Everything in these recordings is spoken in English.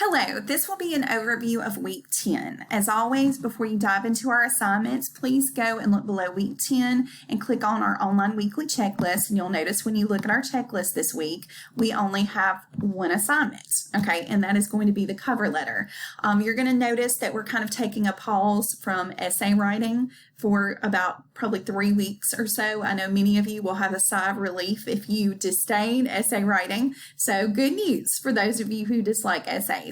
Hello, this will be an overview of week 10. As always, before you dive into our assignments, please go and look below week 10 and click on our online weekly checklist. And you'll notice when you look at our checklist this week, we only have one assignment, okay? And that is going to be the cover letter. You're going to notice that we're kind of taking a pause from essay writing for about probably 3 weeks or so. I know many of you will have a sigh of relief if you disdain essay writing. So good news for those of you who dislike essays.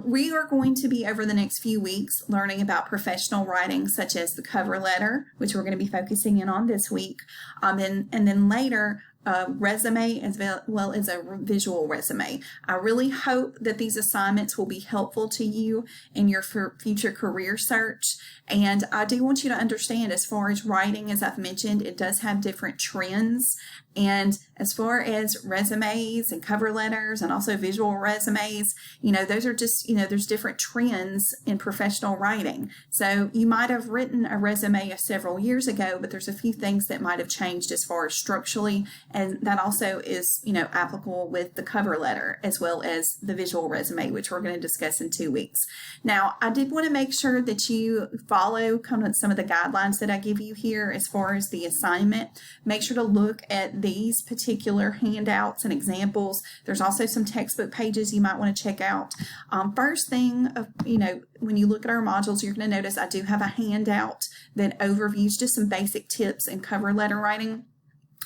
We are going to be over the next few weeks learning about professional writing such as the cover letter, which we're going to be focusing in on this week, and then later a resume as well as a visual resume. I really hope that these assignments will be helpful to you in your future career search. And I do want you to understand, as far as writing, as I've mentioned, it does have different trends. And as far as resumes and cover letters and also visual resumes, those are just, there's different trends in professional writing. So you might have written a resume several years ago, but there's a few things that might have changed as far as structurally. And that also is, applicable with the cover letter as well as the visual resume, which we're going to discuss in 2 weeks. Now, I did want to make sure that you follow kind of some of the guidelines that I give you here as far as the assignment. Make sure to look at these particular handouts and examples. There's also some textbook pages you might want to check out. First thing, when you look at our modules, you're going to notice I do have a handout that overviews just some basic tips in cover letter writing.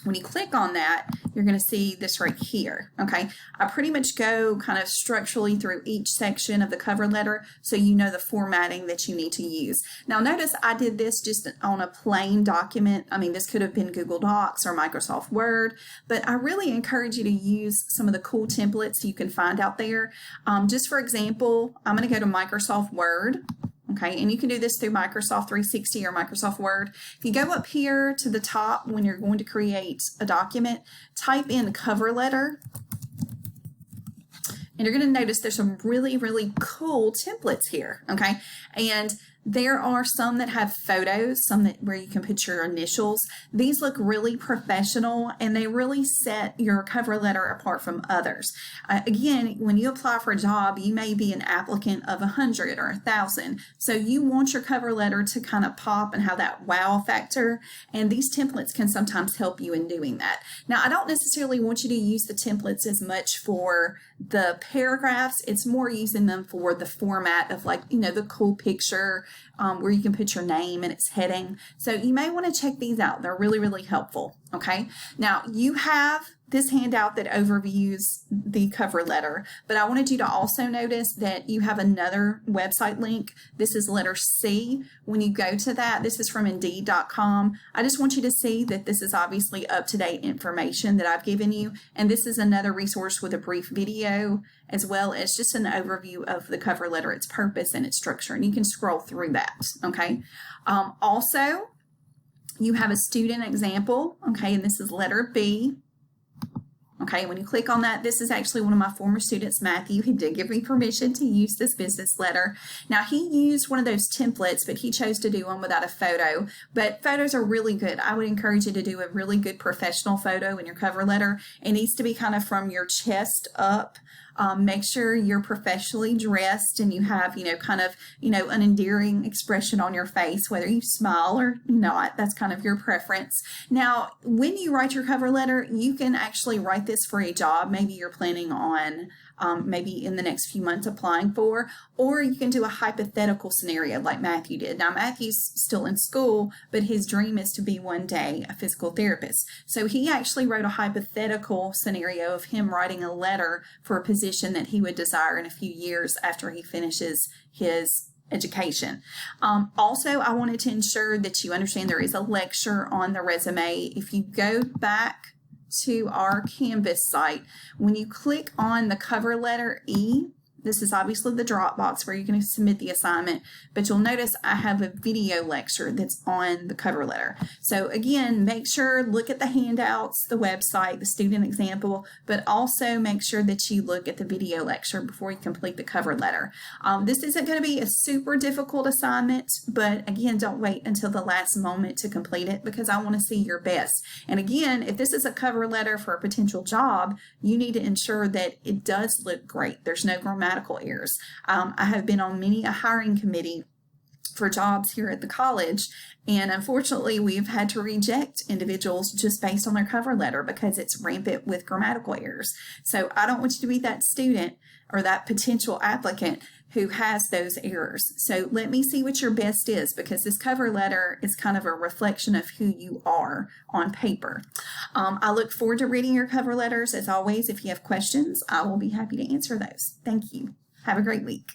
When you click on that, you're going to see this right here, okay? I pretty much go kind of structurally through each section of the cover letter so you know the formatting that you need to use. Now, notice I did this just on a plain document. I mean, this could have been Google Docs or Microsoft Word, but I really encourage you to use some of the cool templates you can find out there. Just for example, I'm going to go to Microsoft Word. Okay, and you can do this through Microsoft 360 or Microsoft Word. If you go up here to the top when you're going to create a document, type in cover letter. And you're going to notice there's some really, really cool templates here, okay? And there are some that have photos, some where you can put your initials. These look really professional and they really set your cover letter apart from others. Again, when you apply for a job, you may be an applicant of 100 or 1,000. So you want your cover letter to kind of pop and have that wow factor. And these templates can sometimes help you in doing that. Now, I don't necessarily want you to use the templates as much for the paragraphs. It's more using them for the format of the cool picture, where you can put your name and its heading. So you may want to check these out. They're really, really helpful. Okay. Now you have this handout that overviews the cover letter, but I wanted you to also notice that you have another website link. This is letter C. When you go to that, this is from Indeed.com. I just want you to see that this is obviously up-to-date information that I've given you. And this is another resource with a brief video, as well as just an overview of the cover letter, its purpose and its structure. And you can scroll through that. Okay. Also, you have a student example. Okay. And this is letter B. Okay, when you click on that, this is actually one of my former students, Matthew. He did give me permission to use this business letter. Now, he used one of those templates, but he chose to do one without a photo. But photos are really good. I would encourage you to do a really good professional photo in your cover letter. It needs to be kind of from your chest up. Make sure you're professionally dressed and you have, an endearing expression on your face, whether you smile or not. That's kind of your preference. Now, when you write your cover letter, you can actually write this for a job. Maybe you're planning on maybe in the next few months applying for, or you can do a hypothetical scenario like Matthew did. Now, Matthew's still in school, but his dream is to be one day a physical therapist. So he actually wrote a hypothetical scenario of him writing a letter for a position that he would desire in a few years after he finishes his education. Also, I wanted to ensure that you understand there is a lecture on the resume. If you go back to our Canvas site, when you click on the cover letter E, this is obviously the Dropbox where you're going to submit the assignment, but you'll notice I have a video lecture that's on the cover letter. So again, make sure, look at the handouts, the website, the student example, but also make sure that you look at the video lecture before you complete the cover letter. This isn't going to be a super difficult assignment, but again, don't wait until the last moment to complete it because I want to see your best. And again, if this is a cover letter for a potential job, you need to ensure that it does look great. There's no grammatical grammatical errors. I have been on many a hiring committee for jobs here at the college, and unfortunately we've had to reject individuals just based on their cover letter because it's rampant with grammatical errors. So I don't want you to be that student or that potential applicant who has those errors. So let me see what your best is, because this cover letter is kind of a reflection of who you are on paper. I look forward to reading your cover letters. As always, if you have questions, I will be happy to answer those. Thank you. Have a great week.